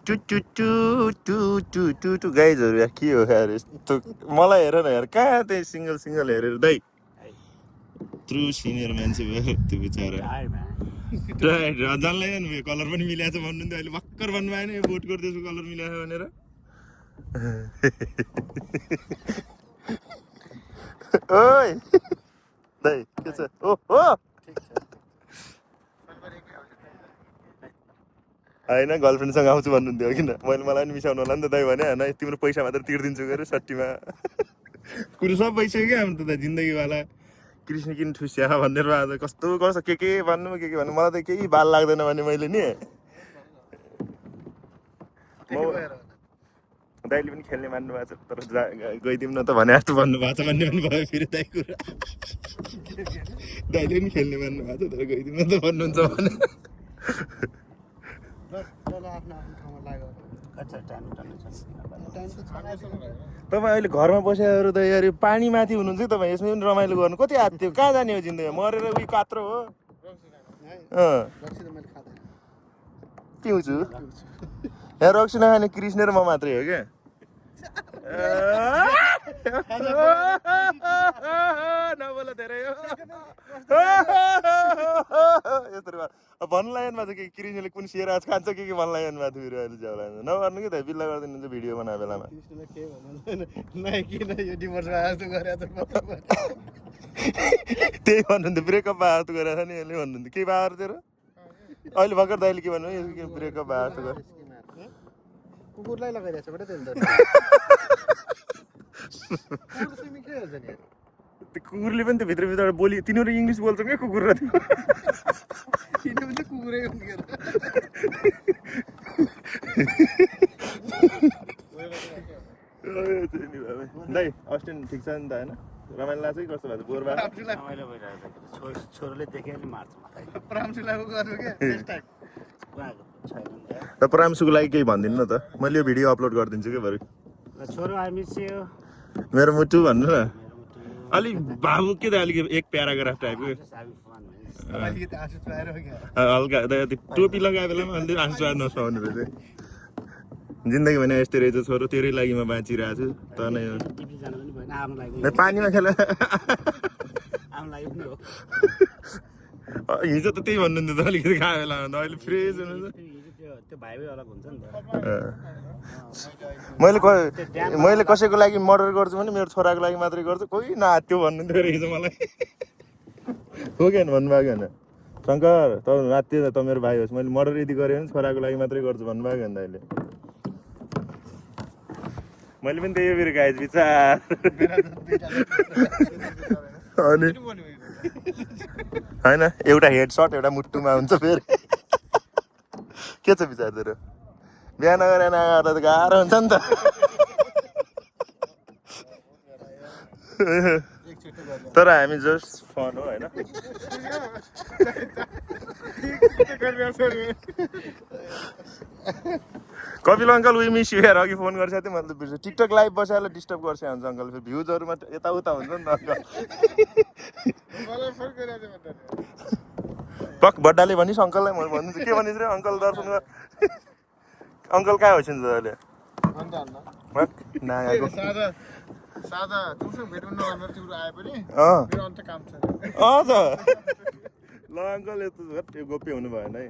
to गाइजहरू यार के हो यार यस्तो मलाई हेर न यार कहाँ त्यही सिङ्गल सिङ्गल हेरेर दाइ ट्रु सिनियर मान्छे भयो त्यो बिचरा जसलाई भयो कलर पनि मिलाएको छ भन्नुहुन्थ्यो अहिले भर्खर भन्नुभएन यो भोट गर्दैछु कलर मिलाएको भनेर ओइ दाइ के छ ओ हो होइन गर्लफ्रेन्डसँग आउँछु भन्नुहुन्थ्यो किन मैले मलाई पनि मिसाउनु होला नि त दाइ भने होइन तिम्रो पैसा मात्र तिर्दिन्छु गएर सट्टीमा कुरो सब भइसक्यो क्या हाम्रो त जिन्दगीवाला कृष्ण किन ठुस्या भनेर आज कस्तो गर्छ के भन्नु के भन्नु मलाई त केही बाल लाग्दैन भने मैले नि दाइले पनि खेल्ने मान्नु भएको छ तर गइदिउँ न त भने जस्तो भन्नुभएको छ भन्ने पनि भयो फेरि दाइ कुरा दाइले पनि खेल्ने मान्नु भएको छ तर गइदिउँ न त भन्नुहुन्छ भने तपाईँ अहिले घरमा बसेर त यार पानी माथि हुनुहुन्छ कि तपाईँ यसमा पनि रमाइलो गर्नु कति हात थियो कहाँ जाने हो जिन्दगी मरेर उयो कात्रो हो पिउँछु यहाँ रक्सी नखाने कृष्ण र म मात्रै हो क्या नबोल धेरै हो यस्तो भन्नु लाग्यो चाहिँ के कृष्णले कुन सिराज खान्छ के भन्नु लाग्यो माथि फेरि अहिले जाउला नगर्नु कि त बिल्ला गरिदिनुहुन्छ भिडियो बनाएको बेलामा त्यही भन्नुहुन्थ्यो ब्रेकअप भए जस्तो गरेको छ नि यसले भन्नुहुन्थ्यो के बार तेरो अहिले भर्खर दाइले के भन्नु यो ब्रेकअप भए जस्तो गरे कुकुरलाई लगाइरहेछ बेटा त्यसले त्यो कुकुरले पनि त भित्र बोली तिनीहरू इङ्ग्लिस बोल्छ क्या कुकुर र कुकुरै दाइ अस्टिन ठिक छ नि त होइन रमाइलो लाग्छ कि कस्तो भएको बोर भएको छोरोले देख्यो मार्छ र परामर्शको लागि केही भनिदिनु न त मैले यो भिडियो अपलोड गरिदिन्छु क्या भरे छोरो आइमिस्यो मेरो मुटु भन्नु न अलिक बाबु के त अलिक एक प्याराग्राफ टाइपको हल्का टोपी लगाए बेलामा अलि आँसु चुहाएर नसुहाउने रहेछ जिन्दगी भने यस्तै रहेछ छोरो तेरै लागि म बाँचिरहेको छु त नै पानीमा खेल हिजो त त्यही भन्नुहुन्थ्यो त अलिकति खायो बेलामा त अहिले फ्रेस हुनुहुन्छ मैले कसैको लागि मर्डर गर्छु भने मेरो छोराको लागि मात्रै गर्छु कोही नाच्यो भन्नुहुन्थ्यो हिजो मलाई हो कि भन्नुभएको होइन शङ्कर त नाच्यो त मेरो भाइ होस् मैले मर्डर यदि गरेँ भने छोराको लागि मात्रै गर्छु भन्नुभएको होइन अहिले मैले पनि त्यही फेरि गाइज विचार अनि होइन एउटा हेड सट एउटा मुट्टुमा हुन्छ फेरि के छ विचार तेरो बिहा नगरेर नगर्दा त गाह्रो हुन्छ नि त तर हामी जस्ट फन हो होइन कपिल अङ्कल उयो मिस हेर अघि फोन गर्छ थियो मैले त बिर्सेँ टिकटक लाइभ बसेर डिस्टर्ब गर्छ हुन्छ अङ्कल फेरि भ्युजहरूमा यताउता हुन्छ नि त अङ्कल पक बड्डाले भनिस् अङ्कललाई मैले भन्छु के भनिस् रे अङ्कल दर्शन गर अङ्कल कहाँ होइन्छ नि त अहिले सादा तुमसँग भेट गर्न नगर्नु तिम्रो आए पनि मेरो अन्त काम छ ल अङ्कल यस्तो गोप्य हुनु भएन है